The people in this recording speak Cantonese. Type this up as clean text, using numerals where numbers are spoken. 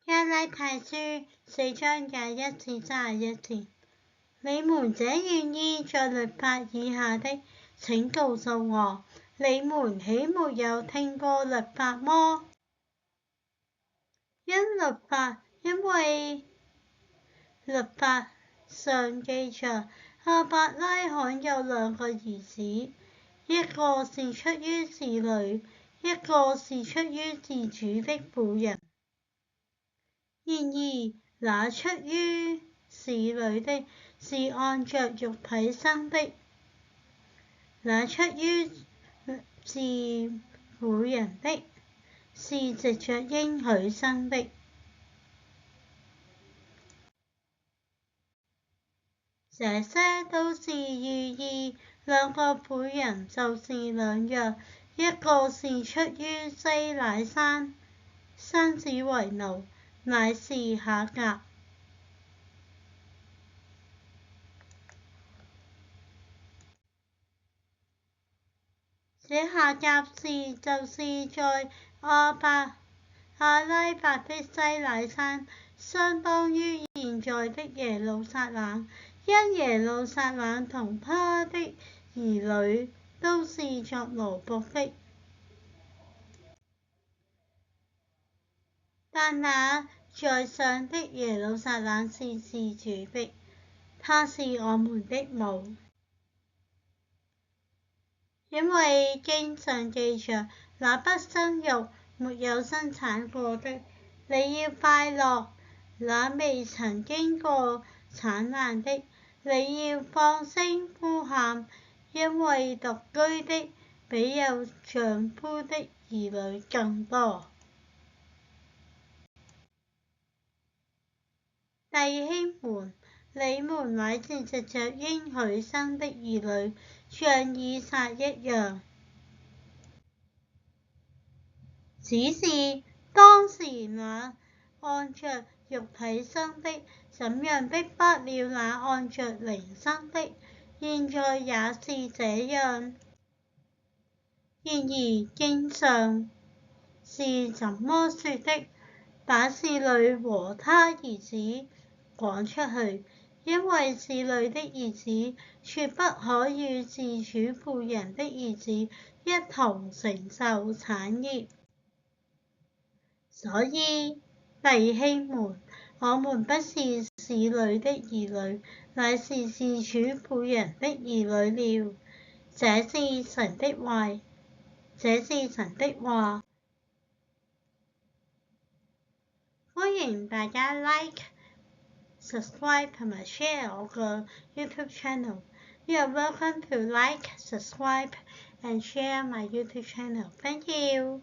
加拉太書4章21至31節，你們這願意在律法以下的，請告訴我，你們豈沒有聽過律法麼？因為律法上記着，亞伯拉罕有兩個兒子，一個是出於侍女，一個是出於自主的婦人。然而那出於侍女的，是按着肉體生的；那出於自婦人的，是藉着應許生的。這些都是寓意，兩個婦人就是兩約，一個是出於西乃山，生子為奴，乃是夏甲。這夏甲就是在阿拉伯的西乃山，相當於現在的耶路撒冷，因耶路撒冷同他的兒女都是作奴僕的。但那在上的耶路撒冷是自主的，他是我們的母。因為經上記着，那不生育、沒有生產過的，你要快樂；那未曾經過產難的，你要放聲呼喊，因為獨居的比有丈夫的兒女更多。弟兄們，你們乃是藉着應許生的兒女，像以撒一樣。只是當時那按着肉體生的，怎樣逼迫了那按着靈生的，現在也是這樣。然而經上是怎麼說的？把使女和她兒子趕出去，因為侍女的兒子絕不可與自主僕人的兒子一同承受產業。所以，弟兄們，我們不是侍女的兒女，乃是自主僕人的兒女了。這是神的話。歡迎大家 like、subscribe 同埋 share 我個 YouTube channel。You are welcome to like, subscribe and share my YouTube channel. Thank you.